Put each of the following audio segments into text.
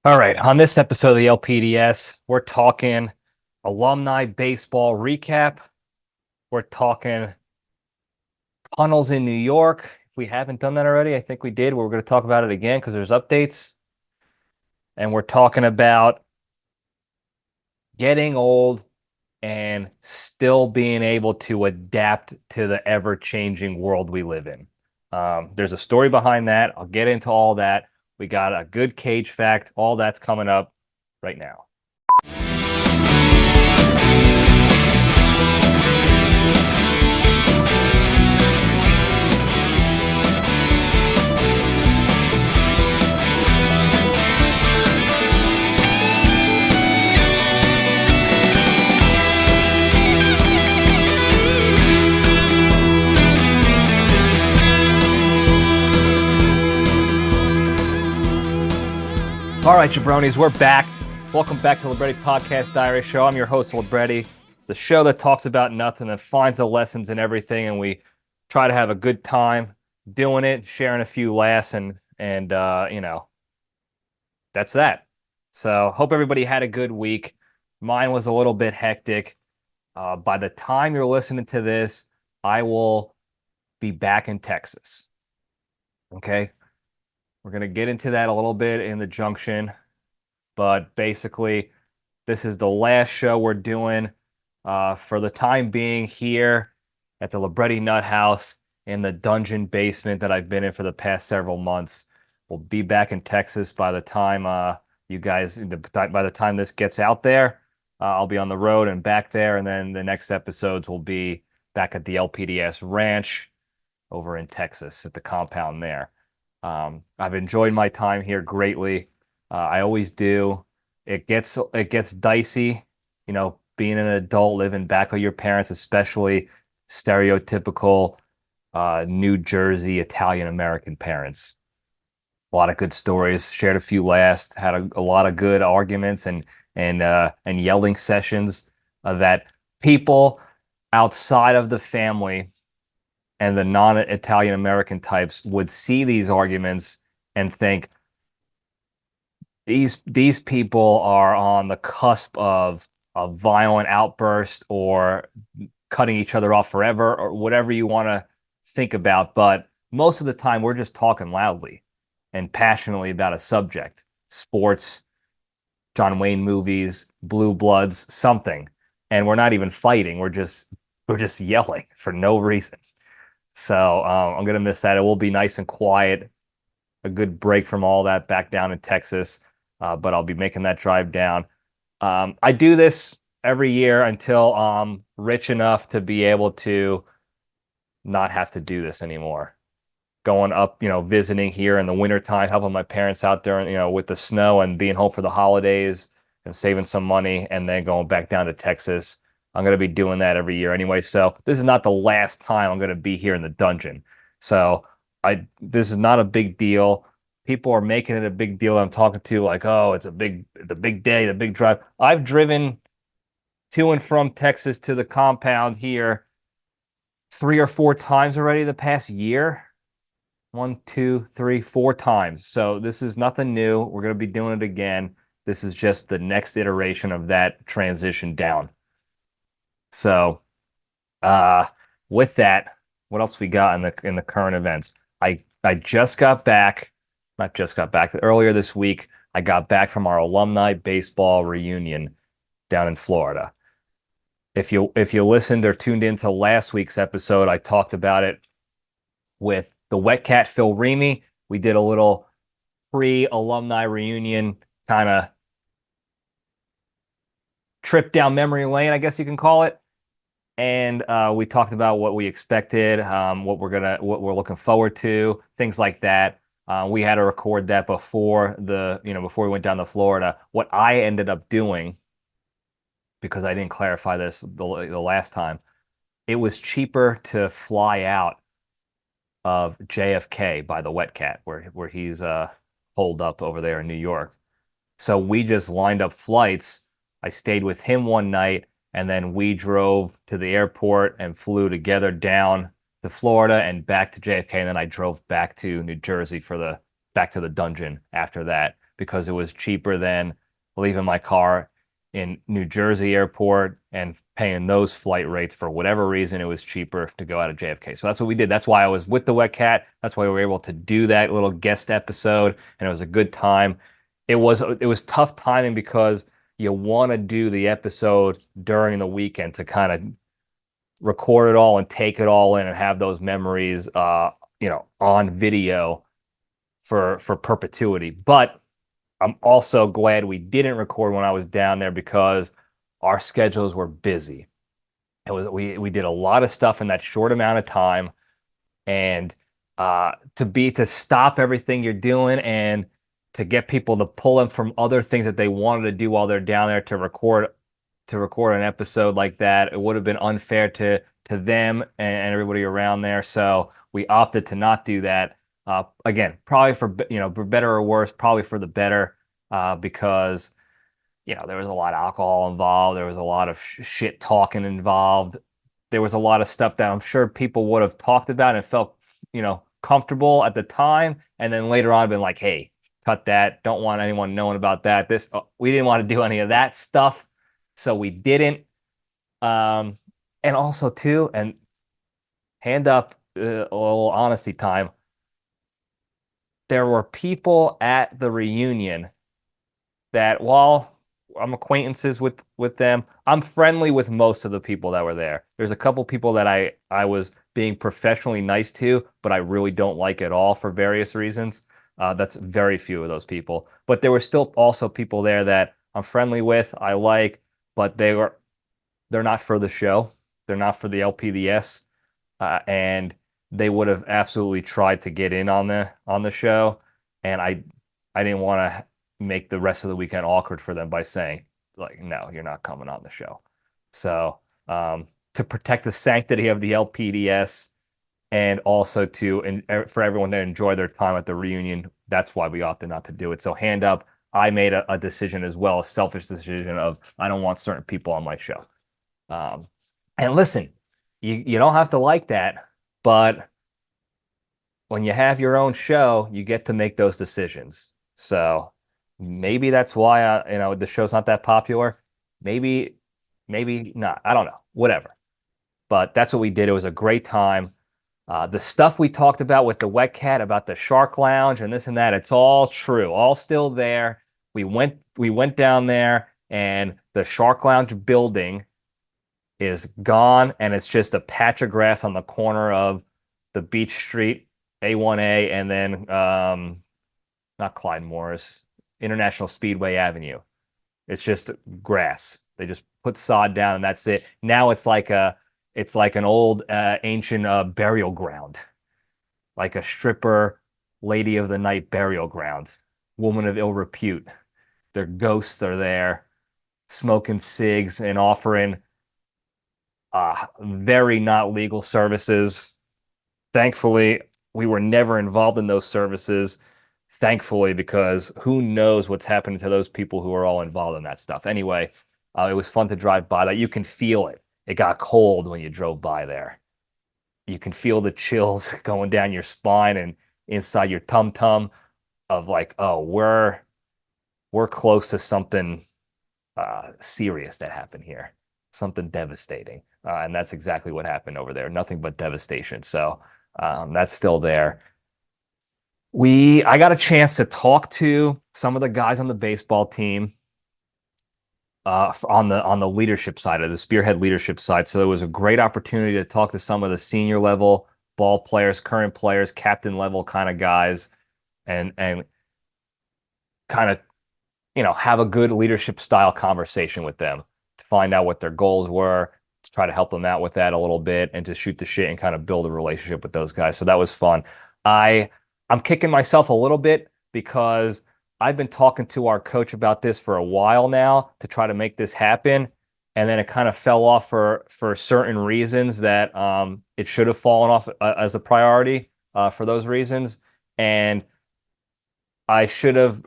All right, on this episode of the LPDS, we're talking alumni baseball recap. We're talking tunnels in New York. If we haven't done that already, I think we did. We're going to talk about it again because there's updates. And we're talking about getting old and still being able to adapt to the ever-changing world we live in. There's a story behind that. I'll get into all that. We got a good Cage fact. All that's coming up right now. All right, jabronis, we're back. Welcome back to the Libretti Podcast Diary Show. I'm your host, Libretti. It's the show that talks about nothing and finds the lessons in everything, and we try to have a good time doing it, sharing a few laughs, and that's that. So hope everybody had a good week. Mine was a little bit hectic. By the time you're listening to this, I will be back in Texas. Okay? We're going to get into that a little bit in the junction, but basically, this is the last show we're doing for the time being here at the Libretti Nut House in the dungeon basement that I've been in for the past several months. We'll be back in Texas by the time by the time this gets out there. I'll be on the road and back there, and then the next episodes will be back at the LPDS Ranch over in Texas at the compound there. I've enjoyed my time here greatly. I always do. It gets dicey, being an adult living back with your parents, especially stereotypical New Jersey Italian American parents. A lot of good stories, shared a few laughs, had a lot of good arguments and yelling sessions that people outside of the family and the non-Italian American types would see these arguments and think these people are on the cusp of a violent outburst or cutting each other off forever or whatever you want to think about. But most of the time, we're just talking loudly and passionately about a subject: sports, John Wayne movies, Blue Bloods, something. And we're not even fighting. We're just yelling for no reason. So I'm going to miss that. It will be nice and quiet, a good break from all that back down in Texas, but I'll be making that drive down. I do this every year until I'm rich enough to be able to not have to do this anymore. Going up, visiting here in the wintertime, helping my parents out there, with the snow and being home for the holidays and saving some money and then going back down to Texas. I'm going to be doing that every year anyway. So this is not the last time I'm going to be here in the dungeon. So this is not a big deal. People are making it a big deal. I'm talking to like, oh, the big day, the big drive. I've driven to and from Texas to the compound here 3 or 4 times already the past year. 1, 2, 3, 4 times. So this is nothing new. We're going to be doing it again. This is just the next iteration of that transition down. So, with that, what else we got in the current events? I just got back, not just got back, earlier this week, I got back from our alumni baseball reunion down in Florida. If you listened or tuned into last week's episode, I talked about it with the Wet Cat Phil Remy. We did a little pre-alumni reunion kind of trip down memory lane, I guess you can call it. And we talked about what we expected, what we're looking forward to, things like that. We had to record that before before we went down to Florida. What I ended up doing, because I didn't clarify this the last time, it was cheaper to fly out of JFK by the Wet Cat, where he's holed up over there in New York. So we just lined up flights. I stayed with him one night, and then we drove to the airport and flew together down to Florida and back to JFK. And then I drove back to New Jersey for the back to the dungeon after that because it was cheaper than leaving my car in New Jersey airport and paying those flight rates. For whatever reason, it was cheaper to go out of JFK. So that's what we did. That's why I was with the Wet Cat. That's why we were able to do that little guest episode, and it was a good time. It was tough timing because you want to do the episode during the weekend to kind of record it all and take it all in and have those memories on video for perpetuity. But I'm also glad we didn't record when I was down there because our schedules were busy. We did a lot of stuff in that short amount of time, and to stop everything you're doing and to get people to pull them from other things that they wanted to do while they're down there to record an episode like that, it would have been unfair to them and everybody around there. So we opted to not do that. Again, probably for better or worse, probably for the better, because there was a lot of alcohol involved. There was a lot of shit talking involved. There was a lot of stuff that I'm sure people would have talked about and felt comfortable at the time, and then later on been like, hey, cut that. Don't want anyone knowing about that. We didn't want to do any of that stuff, so we didn't. And also too, and hand up, a little honesty time. There were people at the reunion that, while I'm acquaintances with them, I'm friendly with most of the people that were there. There's a couple people that I was being professionally nice to, but I really don't like at all for various reasons. That's very few of those people. But there were still also people there that I'm friendly with, I like, but they're not for the show. They're not for the LPDS. And they would have absolutely tried to get in on the show. And I didn't want to make the rest of the weekend awkward for them by saying, like, no, you're not coming on the show. So to protect the sanctity of the LPDS and also for everyone to enjoy their time at the reunion, that's why we opted not to do it. So hand up, I made a decision as well, a selfish decision of I don't want certain people on my show. And listen, you don't have to like that, but when you have your own show, you get to make those decisions. So maybe that's why the show's not that popular. Maybe not. I don't know. Whatever. But that's what we did. It was a great time. The stuff we talked about with the Wet Cat, about the Shark Lounge and this and that, it's all true, all still there. We went down there, and the Shark Lounge building is gone, and it's just a patch of grass on the corner of the Beach Street, A1A, and then not Clyde Morris, International Speedway Avenue. It's just grass. They just put sod down, and that's it. Now it's like an old ancient burial ground, like a stripper, lady of the night burial ground, woman of ill repute. Their ghosts are there, smoking cigs and offering very not legal services. Thankfully, we were never involved in those services. Thankfully, because who knows what's happening to those people who are all involved in that stuff. Anyway, it was fun to drive by that. You can feel it. It got cold when you drove by there. You can feel the chills going down your spine and inside your tum-tum of like, oh, we're close to something serious that happened here, something devastating. And that's exactly what happened over there. Nothing but devastation. So that's still there. I got a chance to talk to some of the guys on the baseball team on the leadership side, of the spearhead leadership side. So it was a great opportunity to talk to some of the senior level ball players, current players, captain level kind of guys, and kind of have a good leadership style conversation with them to find out what their goals were, to try to help them out with that a little bit, and to shoot the shit and kind of build a relationship with those guys. So that was fun. I'm kicking myself a little bit because I've been talking to our coach about this for a while now to try to make this happen. And then it kind of fell off for certain reasons that it should have fallen off as a priority for those reasons. And I should have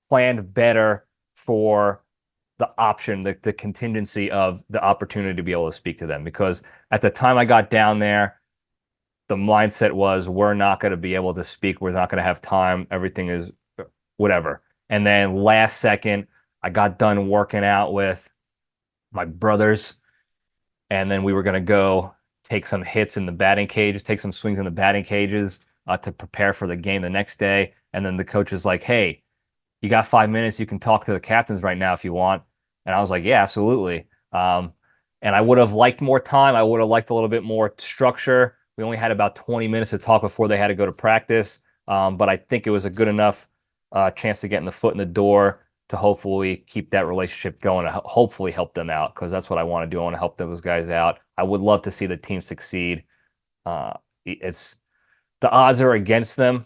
planned better for the option, the contingency of the opportunity to be able to speak to them. Because at the time I got down there, the mindset was we're not going to be able to speak. We're not going to have time. Everything is whatever. And then last second, I got done working out with my brothers, and then we were going to go take some hits in the batting cages, take some swings in the batting cages to prepare for the game the next day. And then the coach is like, "Hey, you got 5 minutes. You can talk to the captains right now if you want." And I was like, "Yeah, absolutely." And I would have liked more time. I would have liked a little bit more structure. We only had about 20 minutes to talk before they had to go to practice. But I think it was a good enough chance to get in the foot in the door to hopefully keep that relationship going, to hopefully help them out, because that's what I want to do. I want to help those guys out. I would love to see the team succeed. It's the odds are against them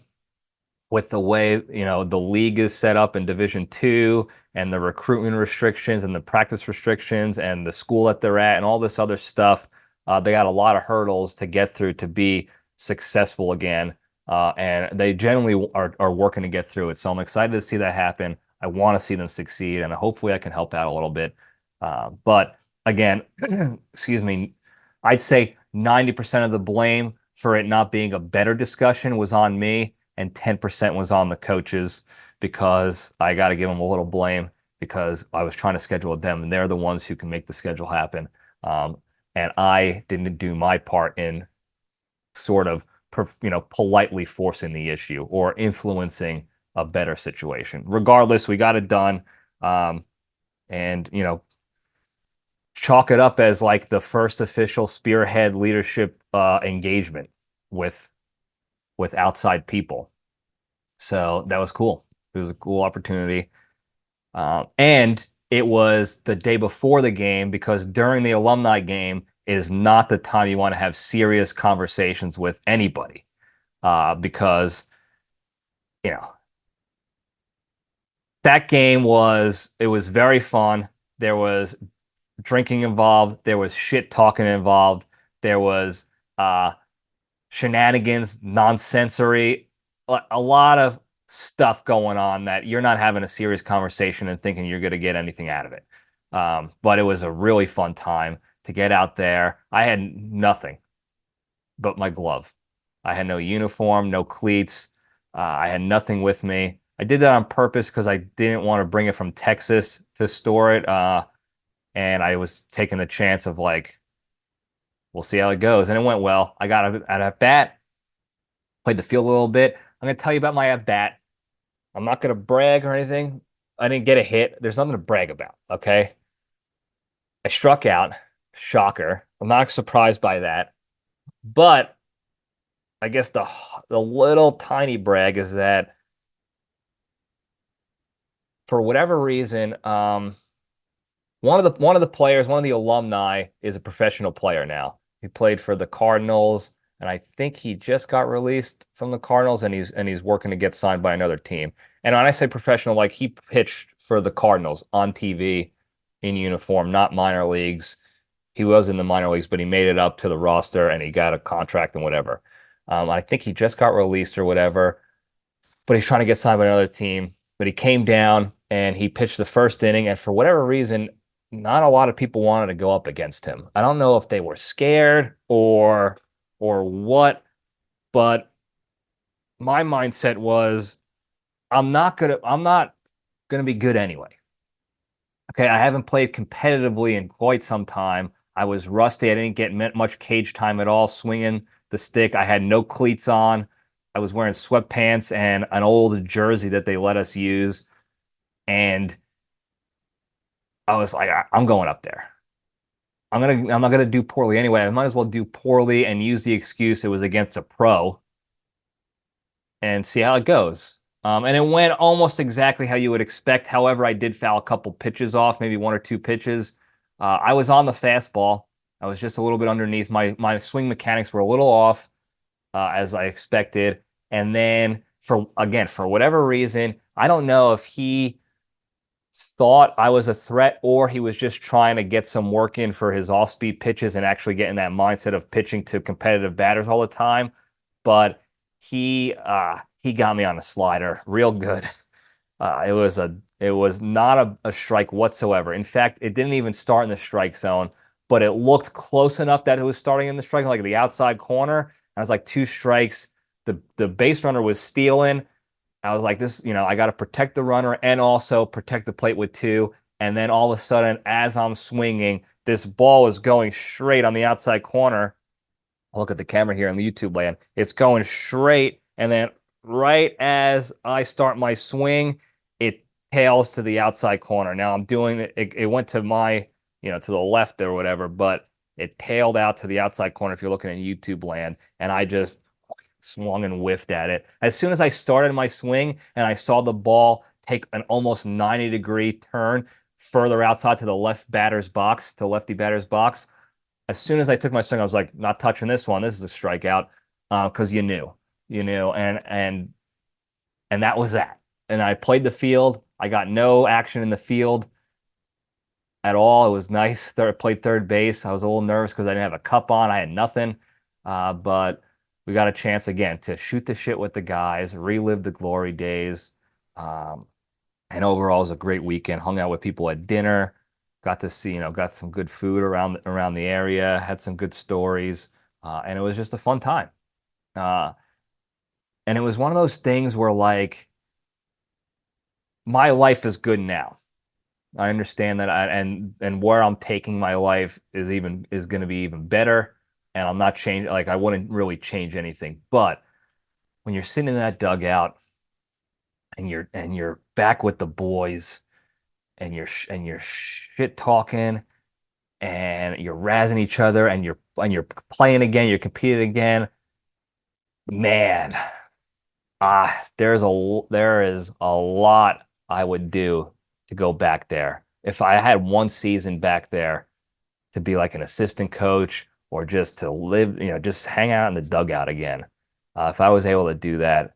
with the way, the league is set up in Division II, and the recruitment restrictions and the practice restrictions and the school that they're at and all this other stuff. They got a lot of hurdles to get through to be successful again. And they generally are working to get through it. So I'm excited to see that happen. I want to see them succeed, and hopefully I can help out a little bit. But again, excuse me, I'd say 90% of the blame for it not being a better discussion was on me, and 10% was on the coaches, because I got to give them a little blame, because I was trying to schedule with them, and they're the ones who can make the schedule happen. And I didn't do my part in sort of, politely forcing the issue or influencing a better situation. Regardless, we got it done. And, chalk it up as like the first official spearhead leadership engagement with outside people. So that was cool. It was a cool opportunity. And it was the day before the game, because during the alumni game is not the time you want to have serious conversations with anybody. Because, that game was very fun. There was drinking involved. There was shit talking involved. There was shenanigans, nonsensory, a lot of stuff going on that you're not having a serious conversation and thinking you're going to get anything out of it. But it was a really fun time to get out there. I had nothing but my glove. I had no uniform, no cleats. I had nothing with me. I did that on purpose because I didn't want to bring it from Texas to store it. And I was taking a chance of like, we'll see how it goes. And it went well. I got an at bat, played the field a little bit. I'm going to tell you about my at bat. I'm not going to brag or anything. I didn't get a hit. There's nothing to brag about. Okay. I struck out. Shocker. I'm not surprised by that. But I guess the little tiny brag is that for whatever reason, one of the players, one of the alumni, is a professional player now. He played for the Cardinals, and I think he just got released from the Cardinals, and he's working to get signed by another team. And when I say professional, like he pitched for the Cardinals on TV in uniform, not minor leagues. He was in the minor leagues, but he made it up to the roster and he got a contract and whatever. I think he just got released or whatever, but he's trying to get signed by another team. But he came down and he pitched the first inning, and for whatever reason, not a lot of people wanted to go up against him. I don't know if they were scared or what, but my mindset was I'm not gonna be good anyway. Okay, I haven't played competitively in quite some time. I was rusty. I didn't get much cage time at all, swinging the stick. I had no cleats on. I was wearing sweatpants and an old jersey that they let us use. And I was like, I'm going up there. I'm not gonna do poorly anyway. I might as well do poorly and use the excuse it was against a pro and see how it goes. And it went almost exactly how you would expect. However, I did foul a couple pitches off, maybe one or two pitches. I was on the fastball. I was just a little bit underneath. My swing mechanics were a little off, as I expected. And then for whatever reason, I don't know if he thought I was a threat or he was just trying to get some work in for his off-speed pitches and actually get in that mindset of pitching to competitive batters all the time. But he got me on a slider real good. It was not a strike whatsoever. In fact, it didn't even start in the strike zone, but it looked close enough that it was starting in the strike, like the outside corner. I was like 2 strikes. The base runner was stealing. I was like, this, I got to protect the runner and also protect the plate with 2. And then all of a sudden, as I'm swinging, this ball is going straight on the outside corner. I'll look at the camera here on the YouTube land. It's going straight. And then right as I start my swing, it tails to the outside corner. Now I'm doing it. It went to my, to the left or whatever, but it tailed out to the outside corner if you're looking at YouTube land. And I just swung and whiffed at it. As soon as I started my swing and I saw the ball take an almost 90-degree turn further outside to the lefty batter's box, as soon as I took my swing, I was like, not touching this one. This is a strikeout, because you knew, and that was that. And I played the field. I got no action in the field at all. It was nice. Played third base. I was a little nervous because I didn't have a cup on. I had nothing, but we got a chance again to shoot the shit with the guys, relive the glory days. And overall, it was a great weekend. Hung out with people at dinner. Got to see, got some good food around the area, had some good stories, and it was just a fun time. And it was one of those things where, like, my life is good now. I understand that, and where I'm taking my life is going to be even better, and I'm not changing. Like, I wouldn't really change anything. But when you're sitting in that dugout and you're back with the boys, and you're shit talking, and you're razzing each other, and you're playing again, you're competing again, man, there is a lot I would do to go back there. If I had one season back there to be like an assistant coach, or just to live, just hang out in the dugout again. If I was able to do that,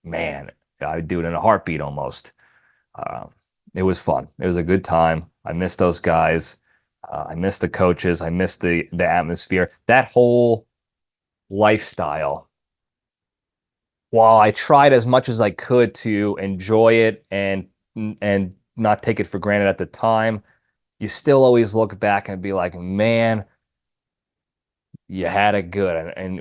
man, I'd do it in a heartbeat almost. It was fun. It was a good time. I miss those guys. I miss the coaches. I miss the atmosphere. That whole lifestyle. While I tried as much as I could to enjoy it and not take it for granted at the time, you still always look back and be like, man, you had it good. And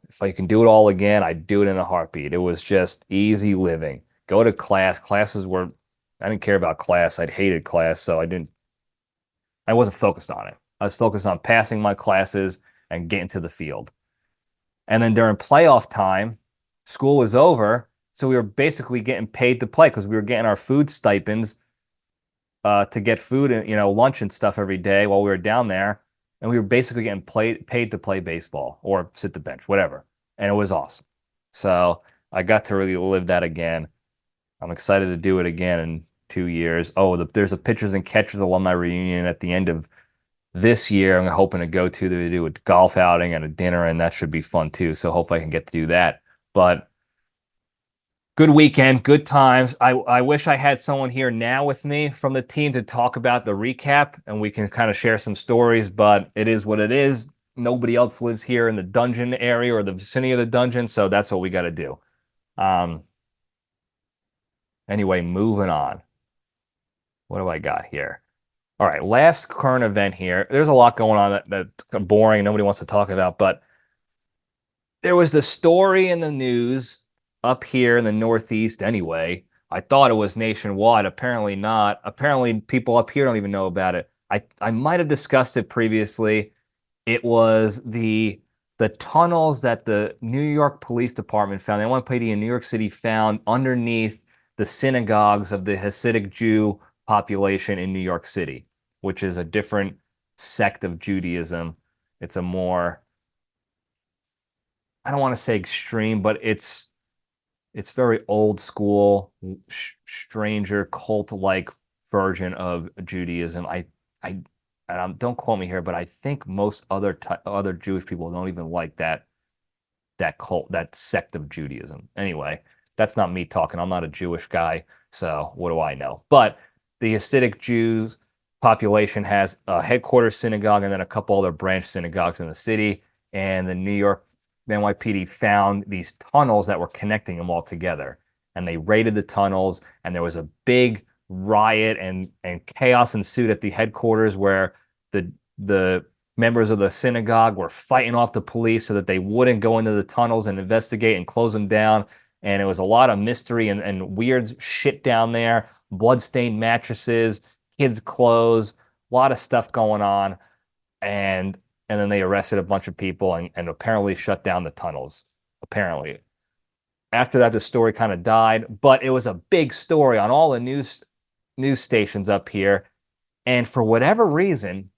if I can do it all again, I'd do it in a heartbeat. It was just easy living. Go to class. I didn't care about class. I'd hated class, so I wasn't focused on it. I was focused on passing my classes and getting to the field. And then during playoff time, school was over, so we were basically getting paid to play because we were getting our food stipends to get food and lunch and stuff every day while we were down there, and we were basically getting paid to play baseball or sit the bench, whatever. And it was awesome. So I got to really live that again. I'm excited to do it again in 2 years. Oh, there's a pitchers and catchers alumni reunion at the end of this year. I'm hoping to go to do a golf outing and a dinner, and that should be fun too. So hopefully I can get to do that. But good weekend, good times. I wish I had someone here now with me from the team to talk about the recap, and we can kind of share some stories, but it is what it is. Nobody else lives here in the dungeon area or the vicinity of the dungeon, so that's what we got to do. Anyway, moving on. What do I got here? All right, last current event here. There's a lot going on that's boring, nobody wants to talk about, but there was the story in the news up here in the Northeast anyway. I thought it was nationwide. Apparently not. Apparently people up here don't even know about it. I might have discussed it previously. It was the tunnels that the New York Police Department found, the NYPD in New York City found underneath the synagogues of the Hasidic Jew population in New York City, which is a different sect of Judaism. It's a more, I don't want to say extreme, but it's very old school, stranger cult-like version of Judaism. Don't quote me here, but I think most other Jewish people don't even like that cult, that sect of Judaism. Anyway, that's not me talking. I'm not a Jewish guy, so what do I know? But the Hasidic Jews population has a headquarters synagogue and then a couple other branch synagogues in the city. And the NYPD found these tunnels that were connecting them all together. And they raided the tunnels, and there was a big riot and chaos ensued at the headquarters where the members of the synagogue were fighting off the police so that they wouldn't go into the tunnels and investigate and close them down. And it was a lot of mystery and weird shit down there, bloodstained mattresses, kids' clothes, a lot of stuff going on. And then they arrested a bunch of people and apparently shut down the tunnels. Apparently. After that, the story kind of died, but it was a big story on all the news stations up here. And for whatever reason,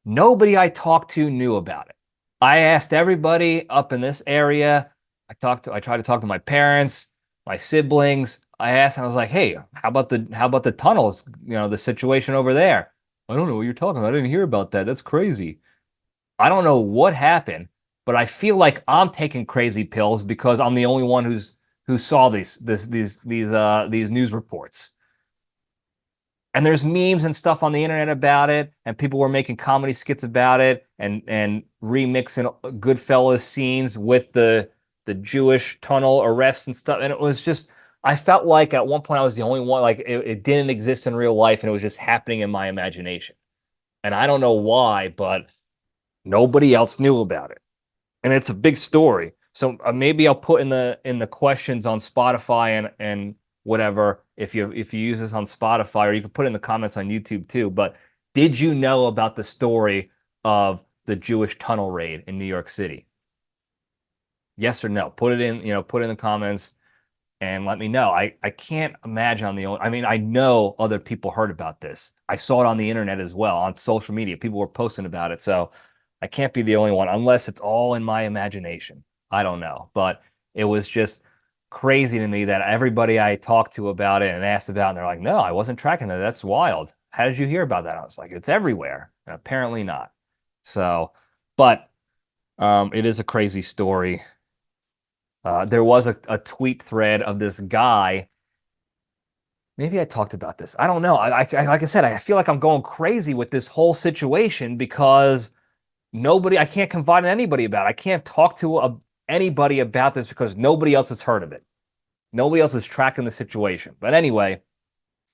nobody I talked to knew about it. I asked everybody up in this area. I tried to talk to my parents, my siblings. I asked, and I was like, "Hey, how about the tunnels? You know, the situation over there." I don't know what you're talking about. I didn't hear about that. That's crazy. I don't know what happened, but I feel like I'm taking crazy pills because I'm the only one who saw these news reports. And there's memes and stuff on the internet about it, and people were making comedy skits about it and remixing Goodfellas scenes with the Jewish tunnel arrests and stuff. And it was just, I felt like at one point I was the only one, like it didn't exist in real life and it was just happening in my imagination. And I don't know why, but nobody else knew about it. And it's a big story. So maybe I'll put in the questions on Spotify and whatever, if you use this on Spotify, or you can put it in the comments on YouTube too. But did you know about the story of the Jewish tunnel raid in New York City? Yes or no? Put it in the comments and let me know. I can't imagine I'm the only. I mean, I know other people heard about this. I saw it on the internet as well, on social media. People were posting about it. So I can't be the only one unless it's all in my imagination. I don't know. But it was just crazy to me that everybody I talked to about it and asked about it, and they're like, "No, I wasn't tracking it. That's wild. How did you hear about that?" I was like, "It's everywhere." And apparently not. So, but it is a crazy story. There was a tweet thread of this guy. Maybe I talked about this. I don't know. Like I said, I feel like I'm going crazy with this whole situation because I can't confide in anybody about it. I can't talk to anybody about this because nobody else has heard of it. Nobody else is tracking the situation. But anyway,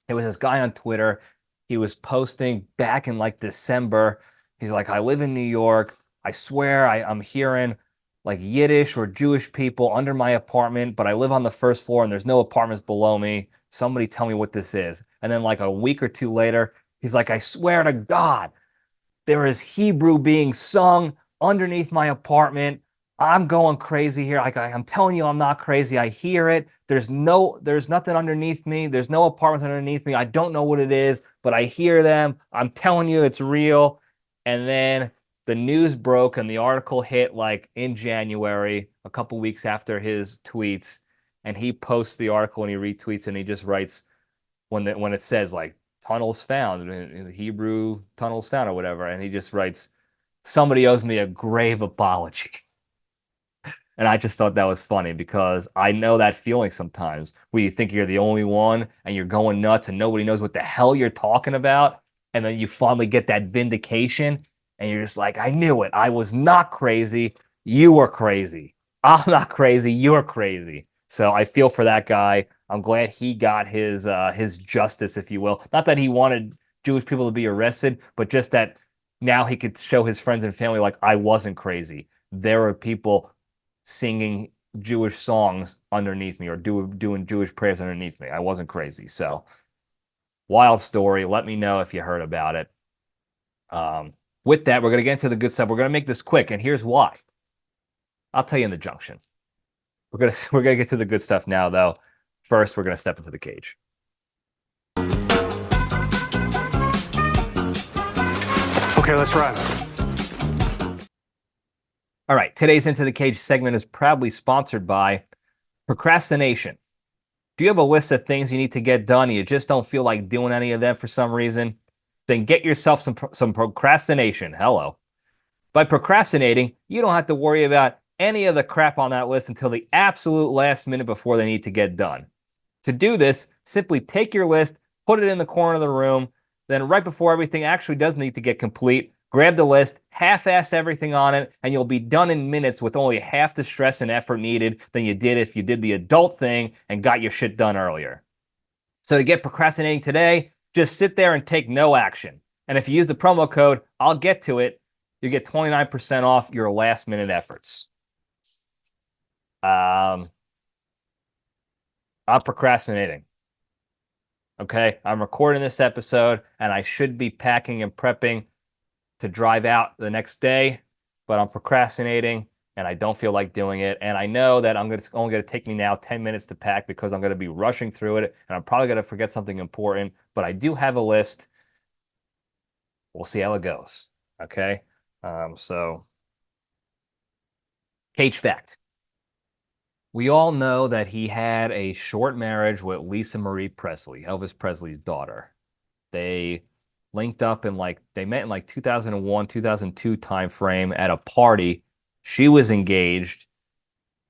there was this guy on Twitter. He was posting back in like December. He's like, "I live in New York. I swear I'm hearing like Yiddish or Jewish people under my apartment, but I live on the first floor and there's no apartments below me. Somebody tell me what this is." And then like a week or two later, he's like, "I swear to God, there is Hebrew being sung underneath my apartment. I'm going crazy here. I'm telling you, I'm not crazy. I hear it. There's nothing underneath me. There's no apartments underneath me. I don't know what it is, but I hear them. I'm telling you, it's real." And then the news broke and the article hit like in January, a couple weeks after his tweets. And he posts the article and he retweets and he just writes when it says like tunnels found, in Hebrew tunnels found or whatever. And he just writes, "Somebody owes me a grave apology." And I just thought that was funny because I know that feeling sometimes where you think you're the only one and you're going nuts and nobody knows what the hell you're talking about. And then you finally get that vindication and you're just like, "I knew it. I was not crazy. You were crazy. I'm not crazy. You're crazy." So I feel for that guy. I'm glad he got his justice, if you will. Not that he wanted Jewish people to be arrested, but just that now he could show his friends and family like, I wasn't crazy. There are people singing Jewish songs underneath me or doing Jewish prayers underneath me. I wasn't crazy. So wild story. Let me know if you heard about it. With that, we're going to get into the good stuff. We're going to make this quick, and here's why. I'll tell you in the junction. We're gonna get to the good stuff now, though. First, we're going to step into the cage. Okay, let's run. All right, today's Into the Cage segment is proudly sponsored by procrastination. Do you have a list of things you need to get done and you just don't feel like doing any of them for some reason? Then get yourself some procrastination. Hello. By procrastinating, you don't have to worry about any of the crap on that list until the absolute last minute before they need to get done. To do this, simply take your list, put it in the corner of the room, then right before everything actually does need to get complete, grab the list, half-ass everything on it, and you'll be done in minutes with only half the stress and effort needed than you did if you did the adult thing and got your shit done earlier. So to get procrastinating today, just sit there and take no action. And if you use the promo code, I'll get to it, you get 29% off your last minute efforts. I'm procrastinating. Okay, I'm recording this episode and I should be packing and prepping to drive out the next day, but I'm procrastinating and I don't feel like doing it. And I know that it's only going to take me now 10 minutes to pack because I'm going to be rushing through it and I'm probably going to forget something important, but I do have a list. We'll see how it goes. Okay. So Cage fact. We all know that he had a short marriage with Lisa Marie Presley, Elvis Presley's daughter. They linked up they met in like 2001, 2002 timeframe at a party. She was engaged.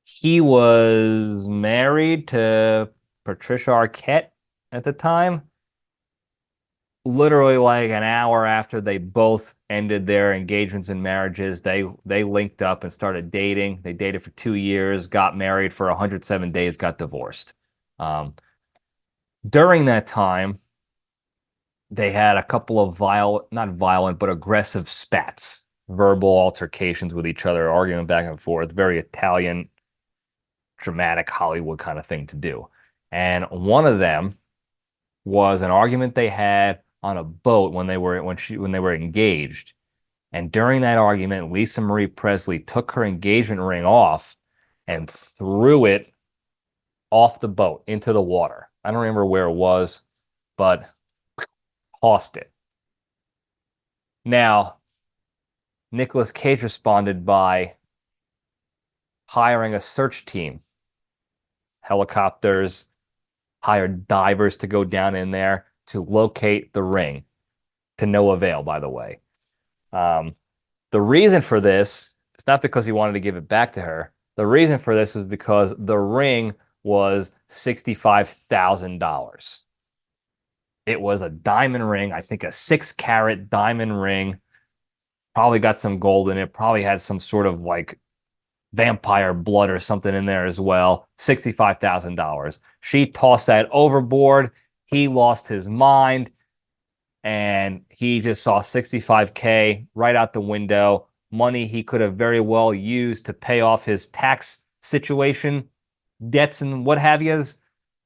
He was married to Patricia Arquette at the time. Literally like an hour after they both ended their engagements and marriages, they linked up and started dating. They dated for 2 years, got married for 107 days, got divorced. During that time, they had a couple of not violent, but aggressive spats, verbal altercations with each other, arguing back and forth, very Italian, dramatic Hollywood kind of thing to do. And one of them was an argument they had on a boat when they were engaged. And during that argument, Lisa Marie Presley took her engagement ring off and threw it off the boat into the water. I don't remember where it was, but tossed it. Now, Nicolas Cage responded by hiring a search team, helicopters, hired divers to go down in there to locate the ring, to no avail, by the way. The reason for this is not because he wanted to give it back to her. The reason for this was because the ring was $65,000. It was a diamond ring, I think a 6-carat diamond ring. Probably got some gold in it, probably had some sort of like vampire blood or something in there as well. $65,000. She tossed that overboard. He lost his mind and he just saw $65K right out the window. Money he could have very well used to pay off his tax situation, debts and what have yous.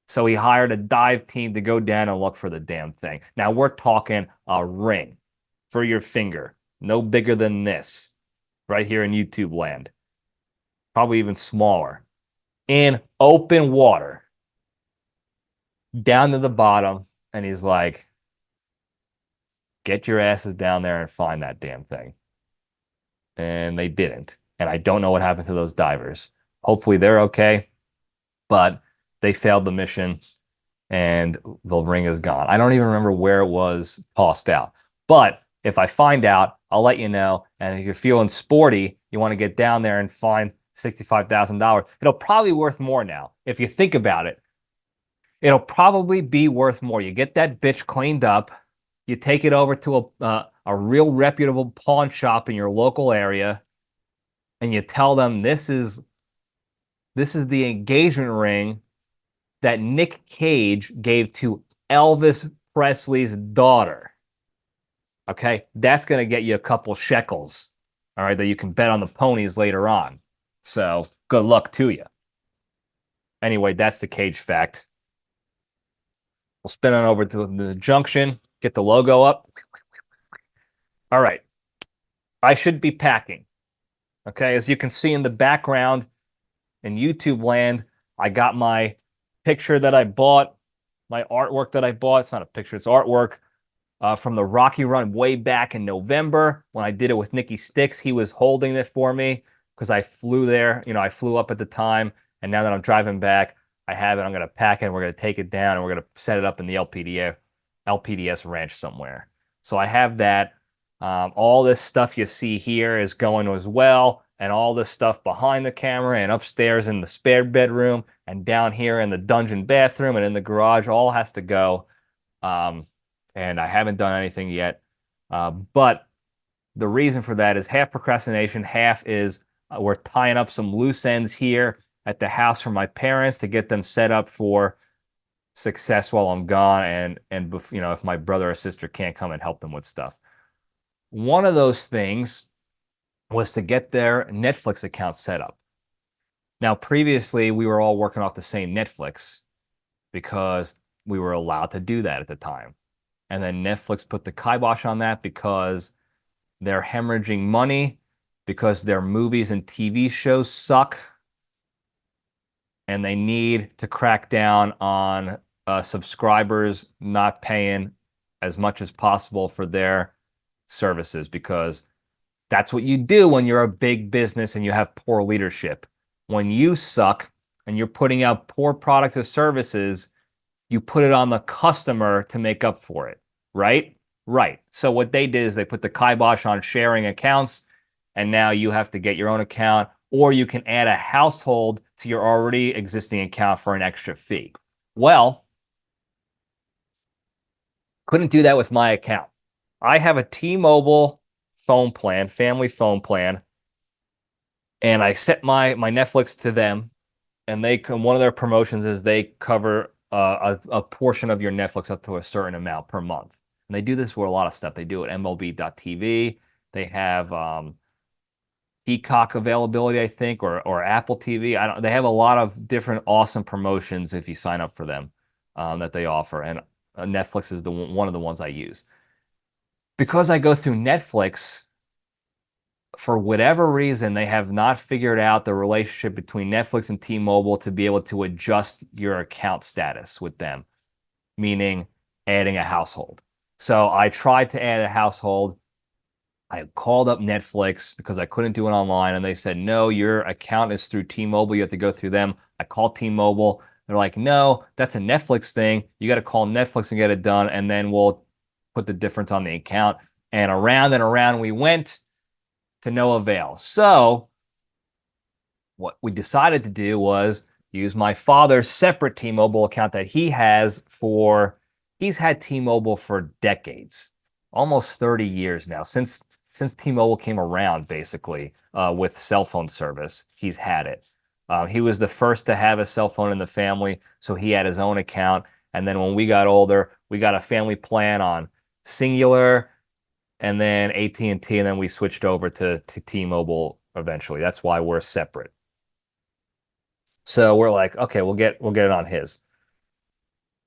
So he hired a dive team to go down and look for the damn thing. Now we're talking a ring for your finger, no bigger than this, right here in YouTube land. Probably even smaller. In open water. Down to the bottom. And he's like, get your asses down there and find that damn thing. And they didn't. And I don't know what happened to those divers. Hopefully they're okay. But they failed the mission and the ring is gone. I don't even remember where it was tossed out. But if I find out, I'll let you know. And if you're feeling sporty, you want to get down there and find $65,000. It'll probably be worth more now. If you think about it, it'll probably be worth more. You get that bitch cleaned up. You take it over to a real reputable pawn shop in your local area. And you tell them this is the engagement ring that Nic Cage gave to Elvis Presley's daughter. Okay? That's going to get you a couple shekels, all right, that you can bet on the ponies later on. So good luck to you. Anyway, that's the Cage fact. We'll spin on over to the junction, get the logo up. All right. I should be packing. Okay, as you can see in the background in YouTube land, I got my picture that I bought, my artwork that I bought. It's not a picture, it's artwork from the Rocky Run way back in November when I did it with Nicky Sticks. He was holding it for me because I flew there. I flew up at the time, and now that I'm driving back, I have it. I'm going to pack it, and we're going to take it down, and we're going to set it up in the LPDS ranch somewhere. So I have that. All this stuff you see here is going as well, and all this stuff behind the camera and upstairs in the spare bedroom and down here in the dungeon bathroom and in the garage all has to go. And I haven't done anything yet. But the reason for that is half procrastination, half is we're tying up some loose ends here at the house for my parents to get them set up for success while I'm gone, and if my brother or sister can't come and help them with stuff. One of those things was to get their Netflix account set up. Now, previously, we were all working off the same Netflix because we were allowed to do that at the time. And then Netflix put the kibosh on that because they're hemorrhaging money, because their movies and TV shows suck, and they need to crack down on subscribers not paying as much as possible for their services, because that's what you do when you're a big business and you have poor leadership. When you suck and you're putting out poor products or services, you put it on the customer to make up for it, right? Right. So what they did is they put the kibosh on sharing accounts, and now you have to get your own account, or you can add a household to your already existing account for an extra fee. Well, couldn't do that with my account. I have a T-Mobile phone plan, family phone plan, and I set my Netflix to them, and one of their promotions is they cover a portion of your Netflix up to a certain amount per month. And they do this with a lot of stuff. They do it MLB.TV. They have Peacock availability, I think, or Apple TV. They have a lot of different awesome promotions if you sign up for them that they offer. And Netflix is one of the ones I use. Because I go through Netflix, for whatever reason, they have not figured out the relationship between Netflix and T-Mobile to be able to adjust your account status with them, meaning adding a household. So I tried to add a household. I called up Netflix because I couldn't do it online, and they said, no, your account is through T-Mobile. You have to go through them. I called T-Mobile. They're like, no, that's a Netflix thing. You got to call Netflix and get it done, and then we'll put the difference on the account. And around we went to no avail. So what we decided to do was use my father's separate T-Mobile account that he's had T-Mobile for decades, almost 30 years now, since T-Mobile came around, basically, with cell phone service. He's had it. He was the first to have a cell phone in the family, so he had his own account. And then when we got older, we got a family plan on Singular, and then AT&T, and then we switched over to T-Mobile eventually. That's why we're separate. So we're like, okay, we'll get it on his.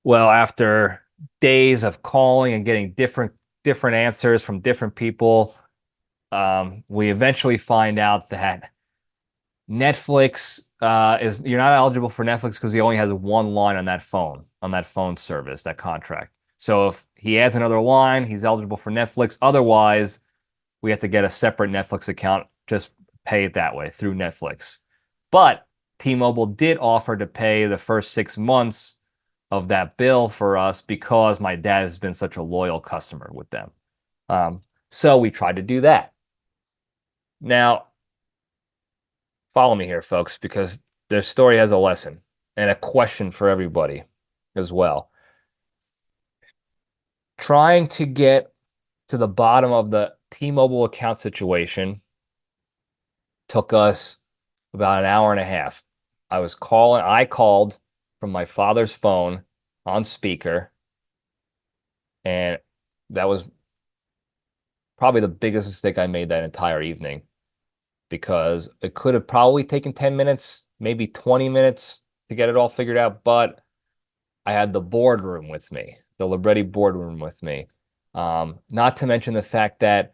Well, after days of calling and getting different answers from different people, we eventually find out that Netflix you're not eligible for Netflix because he only has one line on that phone service, that contract. So if he adds another line, he's eligible for Netflix. Otherwise, we have to get a separate Netflix account, just pay it that way through Netflix. But T-Mobile did offer to pay the first 6 months of that bill for us because my dad has been such a loyal customer with them. So we tried to do that. Now, follow me here, folks, because this story has a lesson and a question for everybody as well. Trying to get to the bottom of the T-Mobile account situation took us about an hour and a half. I called from my father's phone on speaker, and that was probably the biggest mistake I made that entire evening, because it could have probably taken 10 minutes, maybe 20 minutes to get it all figured out, but I had the boardroom with me, the Libretti boardroom with me. Not to mention the fact that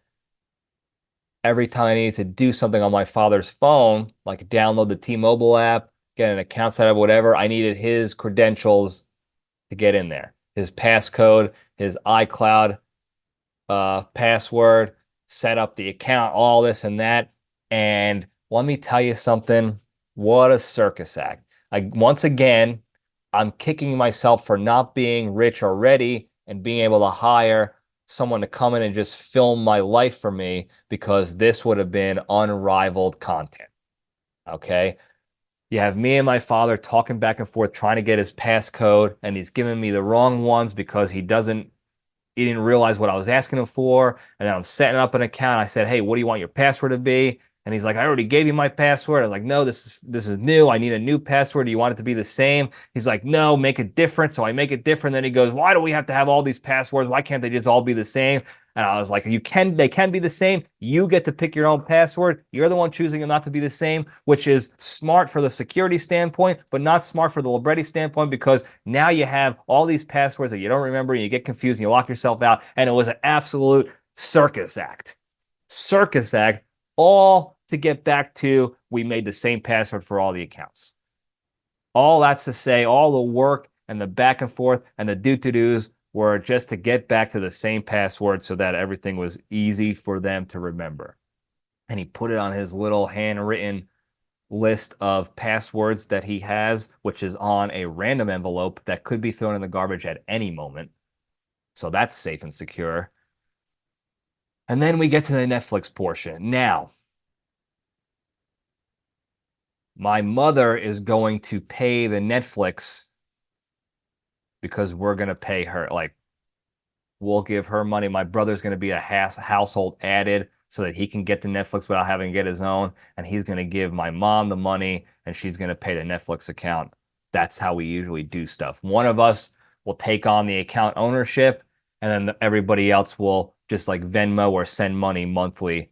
every time I needed to do something on my father's phone, like download the T-Mobile app, get an account set up, whatever, I needed his credentials to get in there. His passcode, his iCloud password, set up the account, all this and that. And let me tell you something, what a circus act. Once again, I'm kicking myself for not being rich already and being able to hire someone to come in and just film my life for me, because this would have been unrivaled content. Okay? You have me and my father talking back and forth, trying to get his passcode, and he's giving me the wrong ones because he didn't realize what I was asking him for. And then I'm setting up an account. I said, hey, what do you want your password to be? And he's like, I already gave you my password. I'm like, no, this is new. I need a new password. Do you want it to be the same? He's like, no, make it different. So I make it different. Then he goes, why do we have to have all these passwords? Why can't they just all be the same? And I was like, they can be the same. You get to pick your own password. You're the one choosing them not to be the same, which is smart for the security standpoint, but not smart for the Libretti standpoint, because now you have all these passwords that you don't remember and you get confused and you lock yourself out. And it was an absolute circus act. Circus act, all to get back to we made the same password for all the accounts. All that's to say, all the work and the back and forth and the do-to-dos were just to get back to the same password so that everything was easy for them to remember. And he put it on his little handwritten list of passwords that he has, which is on a random envelope that could be thrown in the garbage at any moment. So that's safe and secure. And then we get to the Netflix portion. Now, my mother is going to pay the Netflix because we're going to pay her. Like, we'll give her money. My brother's going to be a household added so that he can get the Netflix without having to get his own. And he's going to give my mom the money and she's going to pay the Netflix account. That's how we usually do stuff. One of us will take on the account ownership, and then everybody else will just like Venmo or send money monthly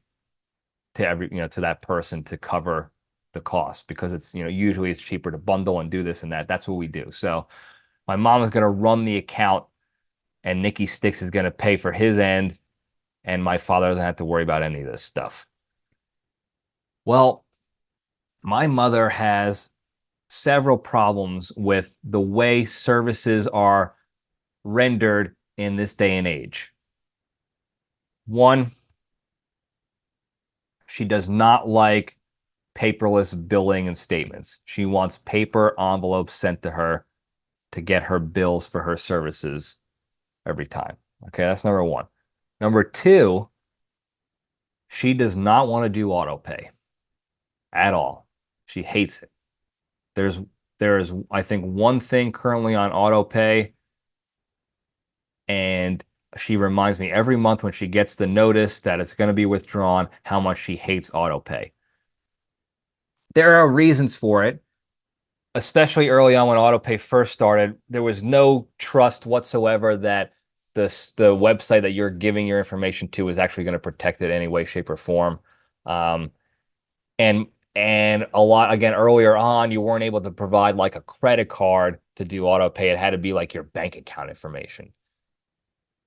to to that person to cover the cost, because it's, usually it's cheaper to bundle and do this and that. That's what we do. So my mom is going to run the account and Nikki Sticks is going to pay for his end, and my father doesn't have to worry about any of this stuff. Well, my mother has several problems with the way services are rendered in this day and age. One, she does not like paperless billing and statements. She wants paper envelopes sent to her to get her bills for her services every time. Okay, that's number one. Number two, she does not want to do auto pay at all. She hates it. There is, I think, one thing currently on auto pay, and she reminds me every month when she gets the notice that it's going to be withdrawn how much she hates auto pay. There are reasons for it, especially early on when auto pay first started. There was no trust whatsoever that the website that you're giving your information to is actually going to protect it in any way, shape, or form. And a lot, again, earlier on, you weren't able to provide like a credit card to do auto pay. It had to be like your bank account information.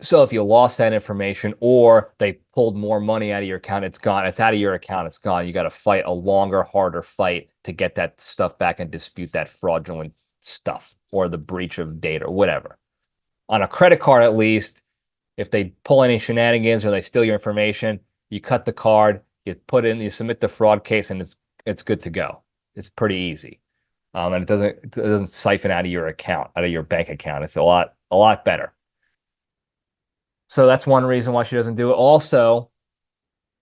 So if you lost that information or they pulled more money out of your account, it's gone. It's out of your account. It's gone. You got to fight a longer, harder fight to get that stuff back and dispute that fraudulent stuff or the breach of data or whatever. On a credit card, at least, if they pull any shenanigans or they steal your information, you cut the card, you put in, you submit the fraud case, and it's good to go. It's pretty easy, and it doesn't siphon out of your account, out of your bank account. It's a lot better. So that's one reason why she doesn't do it. Also,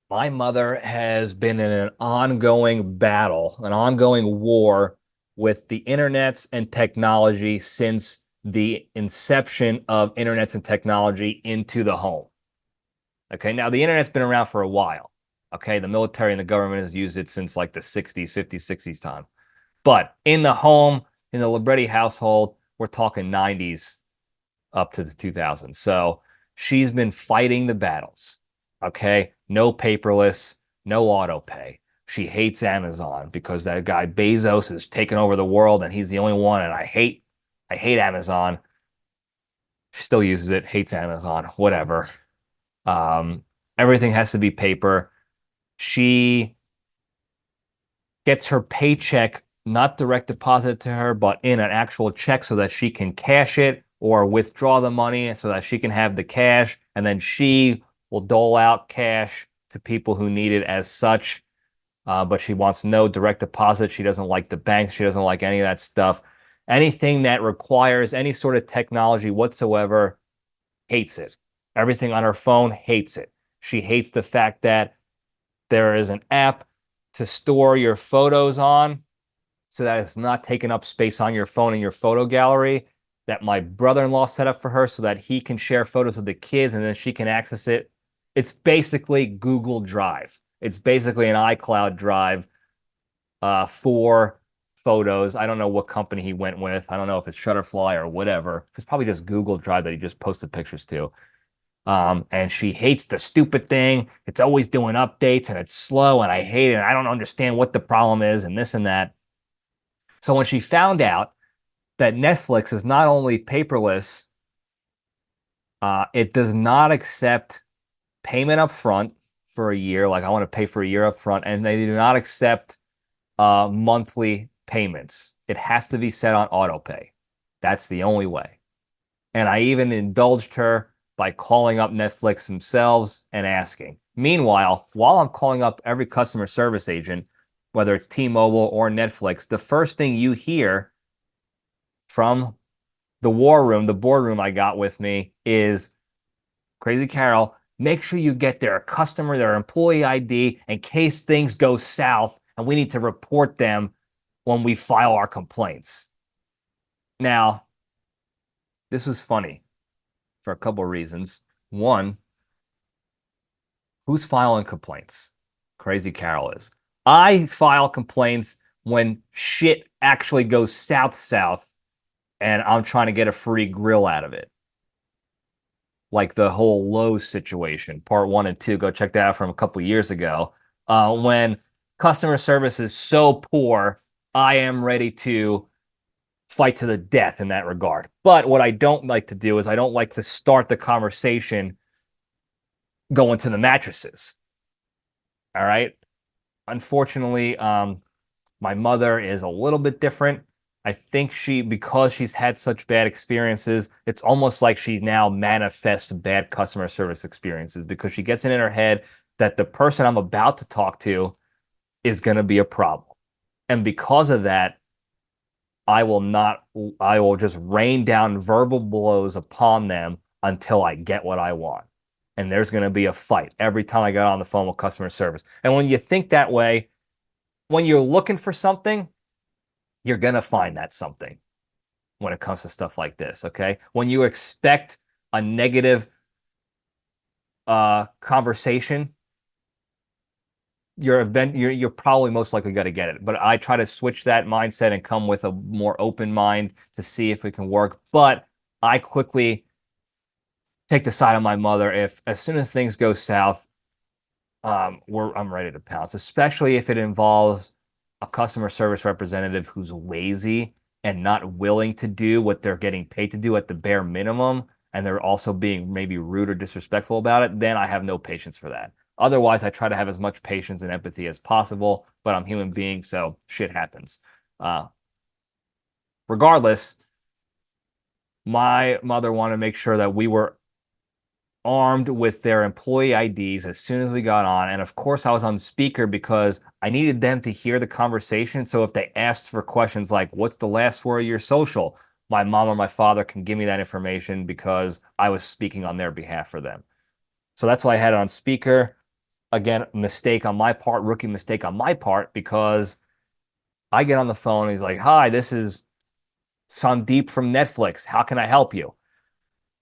my mother has been in an ongoing battle, an ongoing war with the internets and technology since the inception of internets and technology into the home. Okay, now the internet's been around for a while. Okay, the military and the government has used it since like the 60s, 50s, 60s time. But in the home, in the Libretti household, we're talking 90s up to the 2000s. So she's been fighting the battles. Okay, no paperless, no auto pay. She hates Amazon because that guy Bezos is taking over the world and he's the only one, and I hate Amazon. She still uses it, hates Amazon, whatever. Everything has to be paper. She gets her paycheck not direct deposited to her, but in an actual check so that she can cash it or withdraw the money so that she can have the cash, and then she will dole out cash to people who need it as such. But she wants no direct deposit. She doesn't like the banks. She doesn't like any of that stuff. Anything that requires any sort of technology whatsoever, hates it. Everything on her phone, hates it. She hates the fact that there is an app to store your photos on so that it's not taking up space on your phone in your photo gallery, that my brother-in-law set up for her so that he can share photos of the kids and then she can access it. It's basically Google Drive. It's basically an iCloud drive for photos. I don't know what company he went with. I don't know if it's Shutterfly or whatever. It's probably just Google Drive that he just posted pictures to. And she hates the stupid thing. It's always doing updates and it's slow and I hate it. And I don't understand what the problem is and this and that. So when she found out that Netflix is not only paperless, it does not accept payment up front for a year. Like I want to pay for a year up front, and they do not accept monthly payments. It has to be set on auto pay. That's the only way. And I even indulged her by calling up Netflix themselves and asking. Meanwhile, while I'm calling up every customer service agent, whether it's T-Mobile or Netflix, the first thing you hear from the war room, the boardroom I got with me is, Crazy Carol, make sure you get their customer, their employee ID in case things go south and we need to report them when we file our complaints. Now, this was funny for a couple of reasons. One, who's filing complaints? Crazy Carol is. I file complaints when shit actually goes south and I'm trying to get a free grill out of it. Like the whole Lowe's situation, part 1 and 2. Go check that out from a couple of years ago. When customer service is so poor, I am ready to fight to the death in that regard. But what I don't like to do is I don't like to start the conversation going to the mattresses. All right. Unfortunately, my mother is a little bit different. I think because she's had such bad experiences, it's almost like she now manifests bad customer service experiences because she gets it in her head that the person I'm about to talk to is going to be a problem. And because of that, I will just rain down verbal blows upon them until I get what I want. And there's going to be a fight every time I get on the phone with customer service. And when you think that way, when you're looking for something, you're going to find that something when it comes to stuff like this, okay? When you expect a negative conversation, you're probably most likely going to get it. But I try to switch that mindset and come with a more open mind to see if it can work. But I quickly take the side of my mother. If as soon as things go south, I'm ready to pounce, especially if it involves a customer service representative who's lazy and not willing to do what they're getting paid to do at the bare minimum, and they're also being maybe rude or disrespectful about it, then I have no patience for that. Otherwise, I try to have as much patience and empathy as possible, but I'm a human being, so shit happens. Regardless, my mother wanted to make sure that we were armed with their employee IDs as soon as we got on. And of course, I was on speaker because I needed them to hear the conversation. So if they asked for questions like, what's the last four of your social? My mom or my father can give me that information because I was speaking on their behalf for them. So that's why I had it on speaker. Again, mistake on my part, rookie mistake on my part, because I get on the phone and he's like, hi, this is Sandeep from Netflix. How can I help you?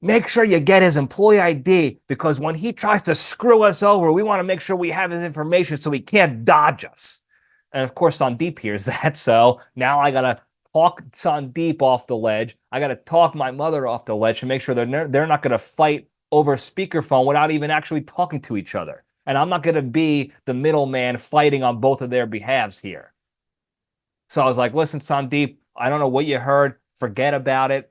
Make sure you get his employee ID because when he tries to screw us over, we want to make sure we have his information so he can't dodge us. And of course, Sandeep hears that. So now I got to talk Sandeep off the ledge. I got to talk my mother off the ledge to make sure they're not going to fight over speakerphone without even actually talking to each other. And I'm not going to be the middleman fighting on both of their behalves here. So I was like, listen, Sandeep, I don't know what you heard. Forget about it.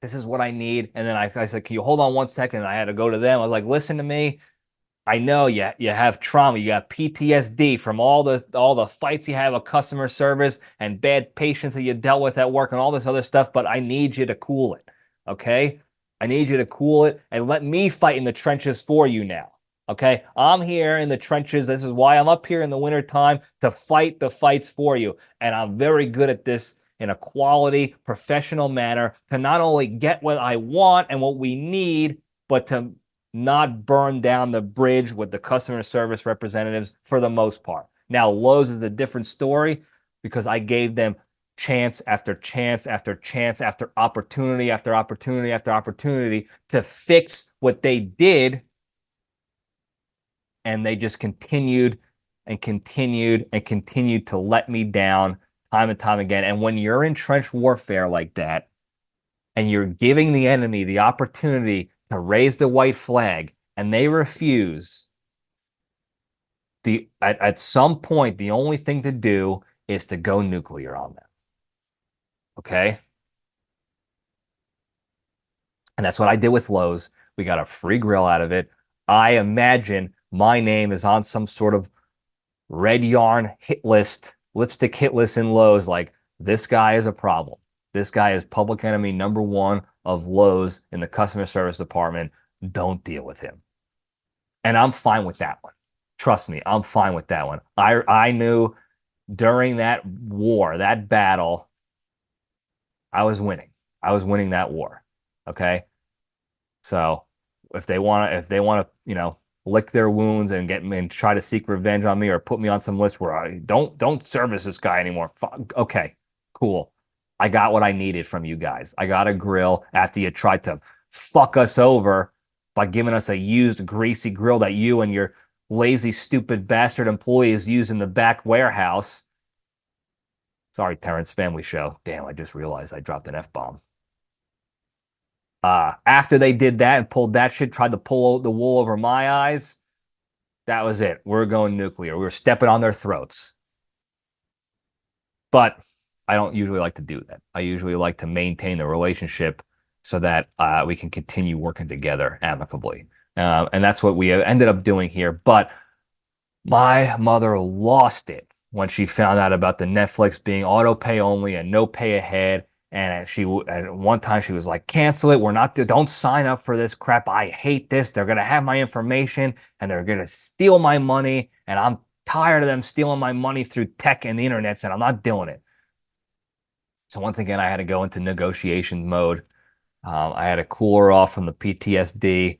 This is what I need. And then I said, can you hold on 1 second? And I had to go to them. I was like, listen to me. I know you have trauma. You got PTSD from all the fights you have with customer service and bad patients that you dealt with at work and all this other stuff. But I need you to cool it. Okay? I need you to cool it and let me fight in the trenches for you now. Okay? I'm here in the trenches. This is why I'm up here in the wintertime to fight the fights for you. And I'm very good at this in a quality, professional manner to not only get what I want and what we need, but to not burn down the bridge with the customer service representatives for the most part. Now, Lowe's is a different story because I gave them chance after chance after chance after opportunity after opportunity after opportunity to fix what they did, and they just continued and continued to let me down time and time again. And when you're in trench warfare like that, and you're giving the enemy the opportunity to raise the white flag, and they refuse, at some point, the only thing to do is to go nuclear on them. Okay? And that's what I did with Lowe's. We got a free grill out of it. I imagine my name is on some sort of red yarn hit list, lipstick hit list in Lowe's. Like, this guy is a problem. This guy is public enemy number one of Lowe's in the customer service department. Don't deal with him. And I'm fine with that one. Trust me, I'm fine with that one. I knew during that war, that battle, I was winning. I was winning that war. Okay. So if they want to, lick their wounds and get me and try to seek revenge on me or put me on some list where I don't service this guy anymore. Okay, cool. I got what I needed from you guys. I got a grill after you tried to fuck us over by giving us a used greasy grill that you and your lazy, stupid bastard employees use in the back warehouse. Sorry, Terrence, family show. Damn, I just realized I dropped an F-bomb. After they did that and pulled that shit, tried to pull the wool over my eyes, that was it. We're going nuclear. We were stepping on their throats. But I don't usually like to do that. I usually like to maintain the relationship so that we can continue working together amicably. And that's what we ended up doing here. But my mother lost it when she found out about the Netflix being auto pay only and no pay ahead. And at one time she was like, cancel it. Don't sign up for this crap. I hate this. They're going to have my information and they're going to steal my money. And I'm tired of them stealing my money through tech and the internet, and I'm not doing it. So once again, I had to go into negotiation mode. I had to cool her off from the PTSD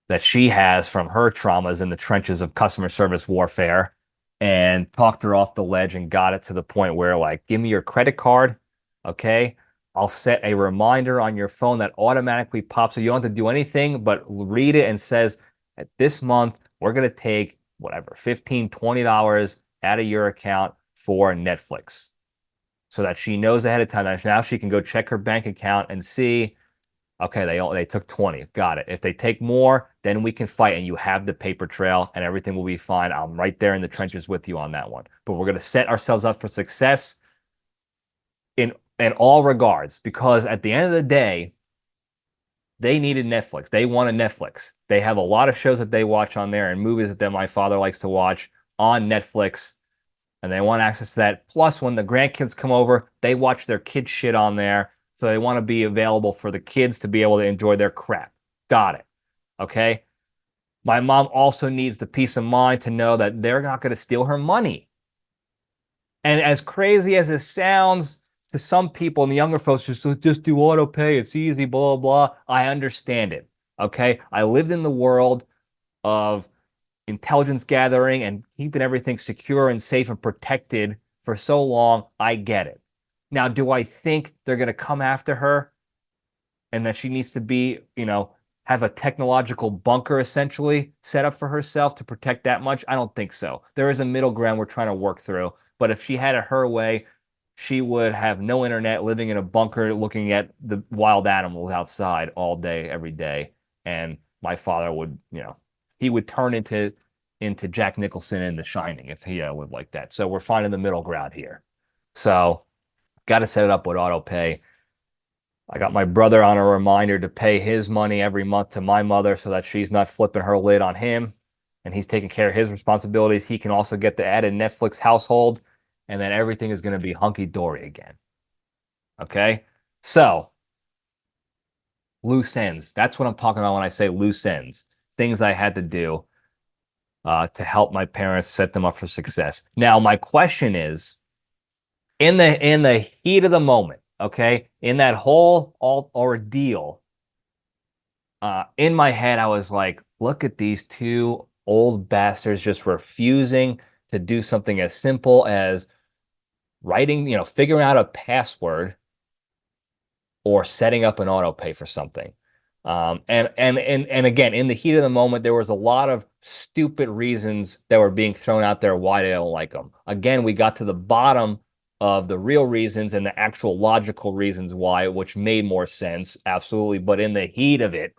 that she has from her traumas in the trenches of customer service warfare and talked her off the ledge and got it to the point where, like, give me your credit card. Okay, I'll set a reminder on your phone that automatically pops. So you don't have to do anything but read it and says, at this month, we're going to take whatever, $15, $20 out of your account for Netflix. So that she knows ahead of time. Now she can go check her bank account and see, okay, they took 20. Got it. If they take more, then we can fight and you have the paper trail and everything will be fine. I'm right there in the trenches with you on that one. But we're going to set ourselves up for success in all regards, because at the end of the day, they needed Netflix. They wanted Netflix. They have a lot of shows that they watch on there and movies that my father likes to watch on Netflix, and they want access to that. Plus, when the grandkids come over, they watch their kids' shit on there, so they want to be available for the kids to be able to enjoy their crap. Got it. Okay? My mom also needs the peace of mind to know that they're not going to steal her money. And as crazy as it sounds to some people and the younger folks, just do auto pay. It's easy, blah, blah, blah. I understand it. Okay. I lived in the world of intelligence gathering and keeping everything secure and safe and protected for so long. I get it. Now, do I think they're going to come after her and that she needs to be, have a technological bunker essentially set up for herself to protect that much? I don't think so. There is a middle ground we're trying to work through. But if she had it her way, she would have no internet, living in a bunker, looking at the wild animals outside all day, every day. And my father would, he would turn into Jack Nicholson in The Shining if he lived like that. So we're finding the middle ground here. So got to set it up with auto pay. I got my brother on a reminder to pay his money every month to my mother so that she's not flipping her lid on him. And he's taking care of his responsibilities. He can also get the added Netflix household. And then everything is going to be hunky-dory again. Okay? So, loose ends. That's what I'm talking about when I say loose ends. Things I had to do to help my parents set them up for success. Now, my question is, in the heat of the moment, okay, in that whole ordeal, in my head, I was like, look at these two old bastards just refusing to do something as simple as writing, figuring out a password or setting up an auto pay for something. And again, in the heat of the moment, there was a lot of stupid reasons that were being thrown out there why they don't like them. Again, we got to the bottom of the real reasons and the actual logical reasons why, which made more sense, absolutely. But in the heat of it,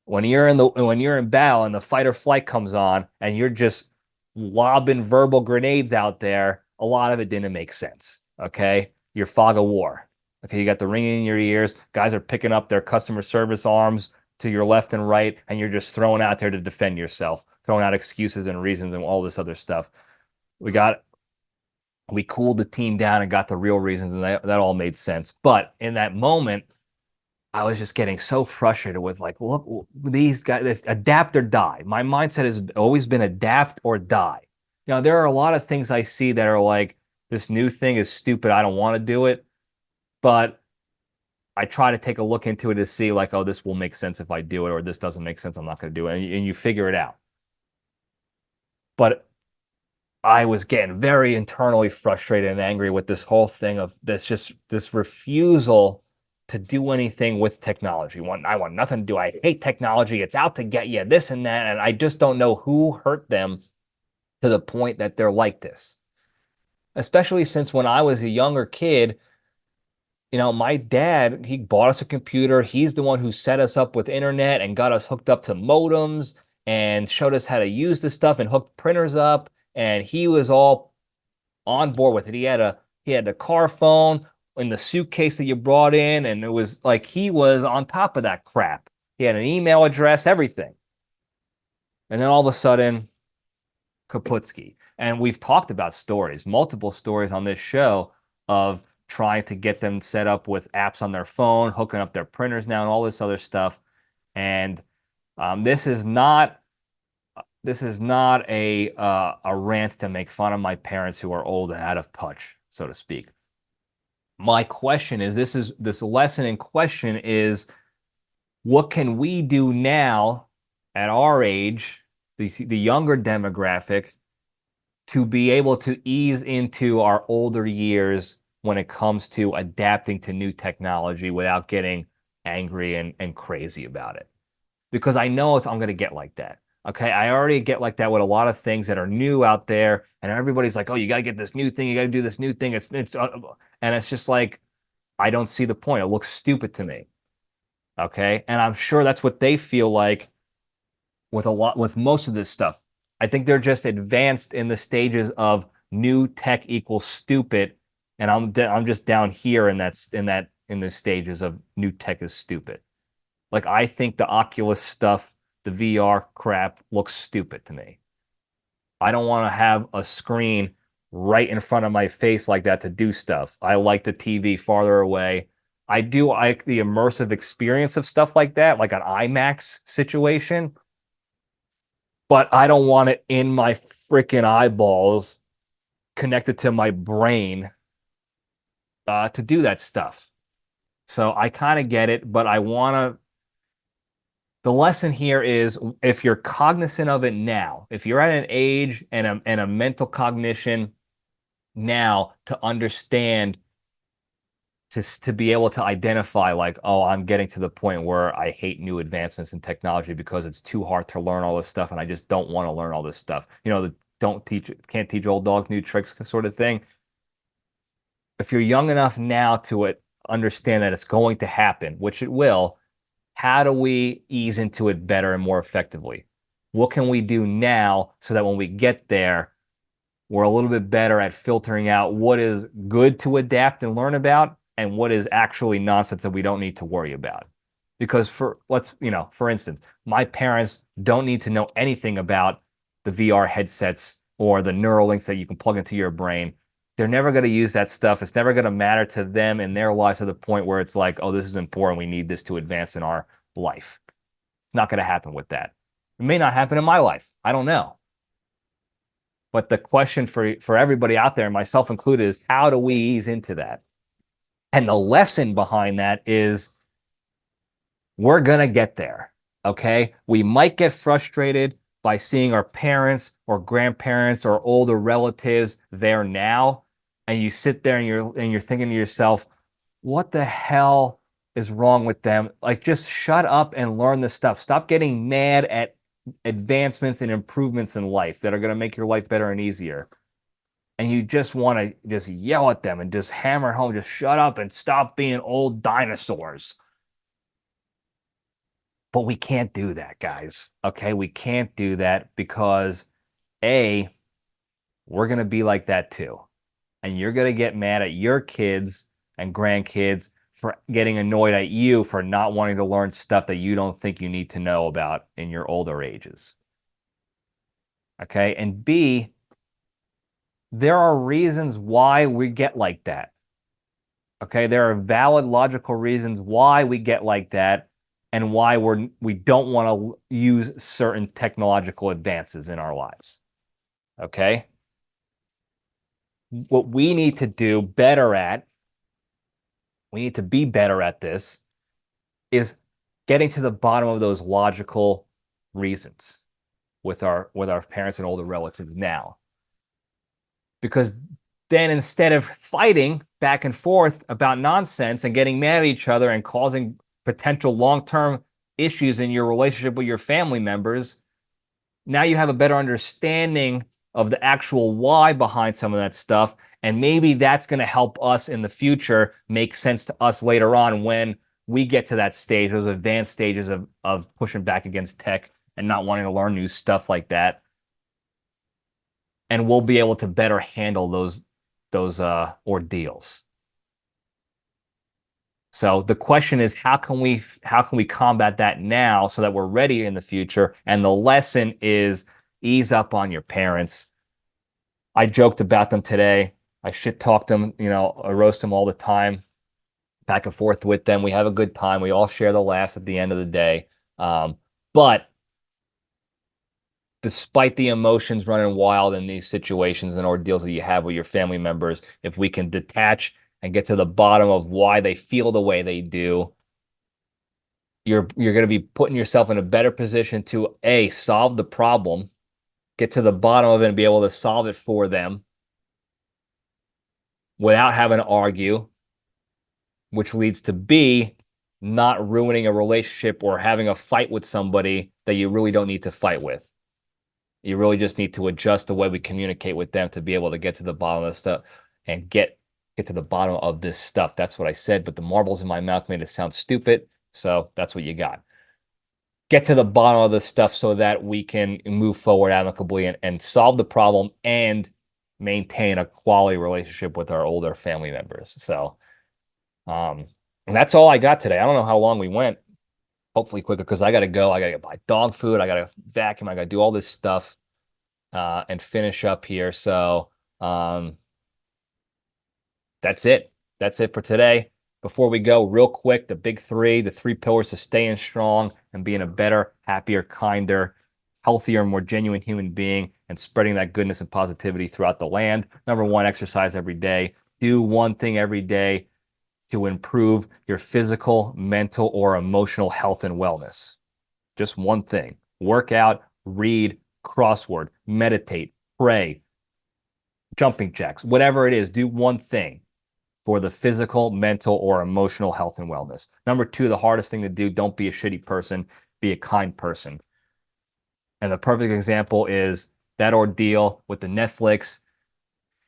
when you're in battle and the fight or flight comes on and you're just lobbing verbal grenades out there, a lot of it didn't make sense. Okay, your fog of war. Okay, you got the ringing in your ears. Guys are picking up their customer service arms to your left and right, and you're just throwing out there to defend yourself, throwing out excuses and reasons and all this other stuff. We cooled the team down and got the real reasons, and that all made sense. But in that moment, I was just getting so frustrated with like, look, these guys, adapt or die. My mindset has always been adapt or die. You know, there are a lot of things I see that are like, this new thing is stupid. I don't want to do it. But I try to take a look into it to see like, oh, this will make sense if I do it, or this doesn't make sense. I'm not going to do it. And you figure it out. But I was getting very internally frustrated and angry with this whole thing of this refusal to do anything with technology. I want nothing to do. I hate technology. It's out to get you, this and that. And I just don't know who hurt them to the point that they're like this. Especially since when I was a younger kid, you know, my dad, he bought us a computer. He's the one who set us up with internet and got us hooked up to modems and showed us how to use this stuff and hooked printers up. And he was all on board with it. He had the car phone in the suitcase that you brought in, and it was like he was on top of that crap. He had an email address, everything. And then all of a sudden, Kaputski. And we've talked about stories, multiple stories on this show of trying to get them set up with apps on their phone, hooking up their printers now, and all this other stuff. And this is not a rant to make fun of my parents who are old and out of touch, so to speak. My question is, this lesson in question is, what can we do now at our age, the younger demographic, to be able to ease into our older years when it comes to adapting to new technology without getting angry and crazy about it? Because I know I'm going to get like that. Okay, I already get like that with a lot of things that are new out there, and everybody's like, "Oh, you got to get this new thing. You got to do this new thing." And it's just like, I don't see the point. It looks stupid to me. Okay, and I'm sure that's what they feel like with most of this stuff. I think they're just advanced in the stages of new tech equals stupid, and I'm just down here in the stages of new tech is stupid. Like, I think the Oculus stuff, the VR crap, looks stupid to me. I don't want to have a screen right in front of my face like that to do stuff. I like the TV farther away. I do like the immersive experience of stuff like that, like an IMAX situation, but I don't want it in my freaking eyeballs, connected to my brain, to do that stuff. So I kind of get it, but the lesson here is, if you're cognizant of it now, if you're at an age and a mental cognition now to understand, to be able to identify like, oh, I'm getting to the point where I hate new advancements in technology because it's too hard to learn all this stuff and I just don't want to learn all this stuff. You know, the can't teach old dogs new tricks sort of thing. If you're young enough now to understand that it's going to happen, which it will, how do we ease into it better and more effectively? What can we do now so that when we get there, we're a little bit better at filtering out what is good to adapt and learn about and what is actually nonsense that we don't need to worry about? Because for instance, my parents don't need to know anything about the VR headsets or the neural links that you can plug into your brain. They're never going to use that stuff. It's never going to matter to them in their lives to the point where it's like, oh, this is important. We need this to advance in our life. Not going to happen with that. It may not happen in my life. I don't know. But the question for everybody out there, myself included, is how do we ease into that? And the lesson behind that is, we're going to get there. Okay? We might get frustrated by seeing our parents or grandparents or older relatives there now, and you sit there and you're thinking to yourself, what the hell is wrong with them? Like, just shut up and learn this stuff. Stop getting mad at advancements and improvements in life that are going to make your life better and easier. And you just want to just yell at them and just hammer home, just shut up and stop being old dinosaurs. But we can't do that, guys. Okay, we can't do that because A, we're going to be like that too. And you're going to get mad at your kids and grandkids for getting annoyed at you for not wanting to learn stuff that you don't think you need to know about in your older ages. Okay, and B, there are reasons why we get like that. Okay, there are valid, logical reasons why we get like that and why we don't want to use certain technological advances in our lives. Okay? What we need to do better at, we need to be better at this, is getting to the bottom of those logical reasons with our parents and older relatives now. Because then instead of fighting back and forth about nonsense and getting mad at each other and causing potential long-term issues in your relationship with your family members, now you have a better understanding of the actual why behind some of that stuff. And maybe that's going to help us in the future make sense to us later on when we get to that stage, those advanced stages of pushing back against tech and not wanting to learn new stuff like that. And we'll be able to better handle those ordeals. So the question is, how can we combat that now so that we're ready in the future? And the lesson is ease up on your parents. I joked about them today. I shit talk them, I roast them all the time, back and forth with them. We have a good time. We all share the laughs at the end of the day. But despite the emotions running wild in these situations and ordeals that you have with your family members, if we can detach and get to the bottom of why they feel the way they do, you're going to be putting yourself in a better position to A, solve the problem, get to the bottom of it and be able to solve it for them without having to argue, which leads to B, not ruining a relationship or having a fight with somebody that you really don't need to fight with. You really just need to adjust the way we communicate with them to be able to get to the bottom of the stuff and get to the bottom of this stuff. That's what I said, but the marbles in my mouth made it sound stupid. So that's what you got. Get to the bottom of this stuff so that we can move forward amicably and solve the problem and maintain a quality relationship with our older family members. So, and that's all I got today. I don't know how long we went. Hopefully quicker because I got to go. I got to buy dog food. I got to vacuum. I got to do all this stuff and finish up here. So that's it. That's it for today. Before we go, real quick, the big three, the 3 pillars to staying strong and being a better, happier, kinder, healthier, more genuine human being and spreading that goodness and positivity throughout the land. Number 1, exercise every day. Do one thing every day to improve your physical, mental, or emotional health and wellness. Just one thing. Work out, read, crossword, meditate, pray, jumping jacks, whatever it is, do one thing for the physical, mental, or emotional health and wellness. Number 2, the hardest thing to do, don't be a shitty person, be a kind person. And the perfect example is that ordeal with the Netflix.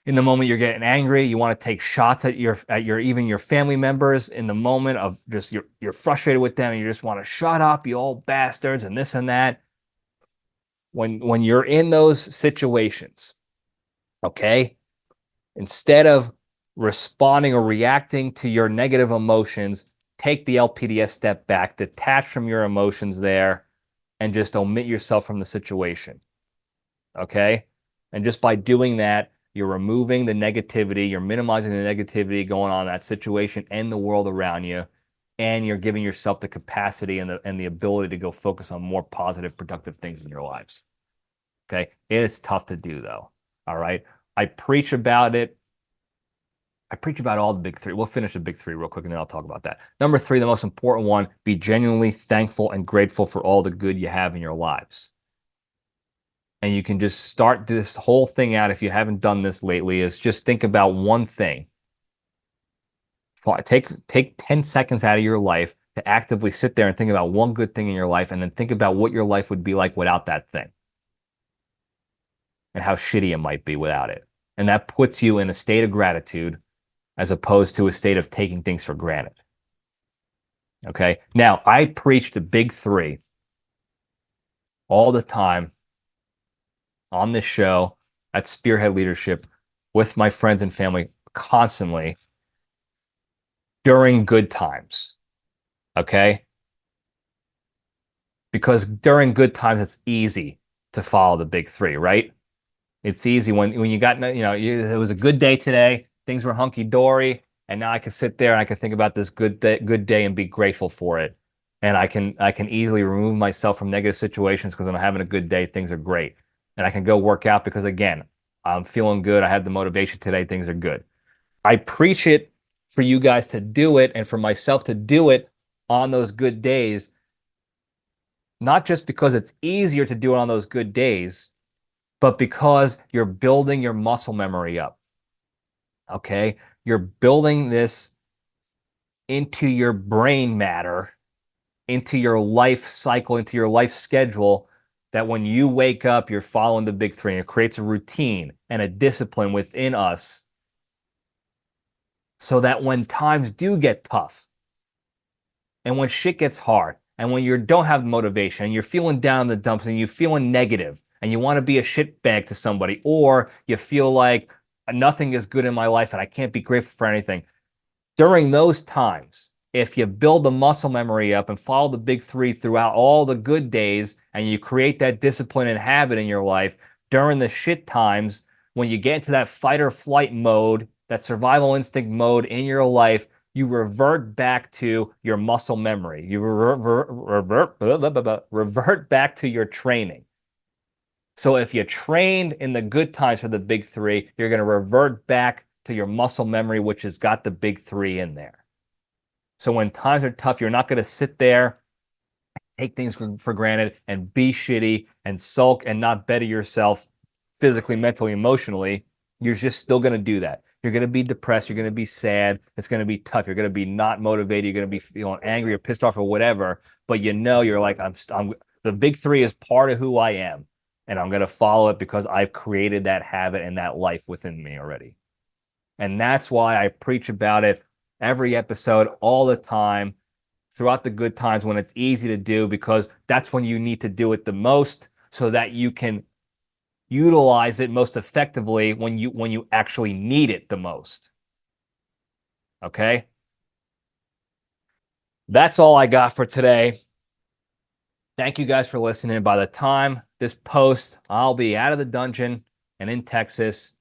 In the moment you're getting angry, you want to take shots at your even your family members in the moment of just you're frustrated with them and you just want to shut up, you old bastards, and this and that. When you're in those situations, okay, instead of responding or reacting to your negative emotions, take the LPDS step back, detach from your emotions there, and just omit yourself from the situation. Okay? And just by doing that, you're removing the negativity, you're minimizing the negativity going on in that situation and the world around you, and you're giving yourself the capacity and the ability to go focus on more positive, productive things in your lives. Okay? It's tough to do, though. All right? I preach about it. I preach about all the big 3. We'll finish the big 3 real quick, and then I'll talk about that. Number 3, the most important one, be genuinely thankful and grateful for all the good you have in your lives. And you can just start this whole thing out if you haven't done this lately, is just think about one thing. Take 10 seconds out of your life to actively sit there and think about one good thing in your life, and then think about what your life would be like without that thing and how shitty it might be without it. And that puts you in a state of gratitude as opposed to a state of taking things for granted. Okay. Now, I preach the big three all the time on this show at Spearhead Leadership with my friends and family constantly during good times. Okay. Because during good times, it's easy to follow the big three, right? It's easy when you got, it was a good day today. Things were hunky dory. And now I can sit there and I can think about this good day and be grateful for it. And I can easily remove myself from negative situations because I'm having a good day. Things are great. And I can go work out because, again, I'm feeling good. I had the motivation today. Things are good. I preach it for you guys to do it and for myself to do it on those good days, not just because it's easier to do it on those good days, but because you're building your muscle memory up. Okay? You're building this into your brain matter, into your life cycle, into your life schedule, that when you wake up, you're following the big three, and it creates a routine and a discipline within us so that when times do get tough and when shit gets hard and when you don't have motivation and you're feeling down in the dumps and you're feeling negative and you want to be a shitbag to somebody, or you feel like nothing is good in my life and I can't be grateful for anything. During those times, if you build the muscle memory up and follow the big three throughout all the good days and you create that discipline and habit in your life, during the shit times, when you get into that fight or flight mode, that survival instinct mode in your life, you revert back to your muscle memory. You revert back to your training. So if you trained in the good times for the big three, you're going to revert back to your muscle memory, which has got the big three in there. So when times are tough, you're not going to sit there, take things for granted, and be shitty and sulk and not better yourself physically, mentally, emotionally. You're just still going to do that. You're going to be depressed. You're going to be sad. It's going to be tough. You're going to be not motivated. You're going to be feeling angry or pissed off or whatever. But you're like, the big three is part of who I am. And I'm going to follow it because I've created that habit and that life within me already. And that's why I preach about it every episode, all the time, throughout the good times when it's easy to do, because that's when you need to do it the most so that you can utilize it most effectively when you actually need it the most. Okay? That's all I got for today. Thank you guys for listening. By the time this post, I'll be out of the dungeon and in Texas.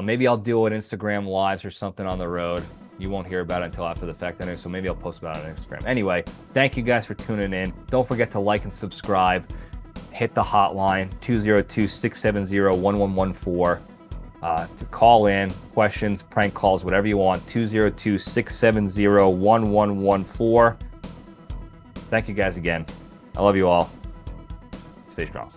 Maybe I'll do an Instagram lives or something on the road. You won't hear about it until after the fact anyway, so maybe I'll post about it on Instagram. Anyway, thank you guys for tuning in. Don't forget to like and subscribe. Hit the hotline, 202-670-1114. To call in, questions, prank calls, whatever you want, 202-670-1114. Thank you guys again. I love you all. Stay strong.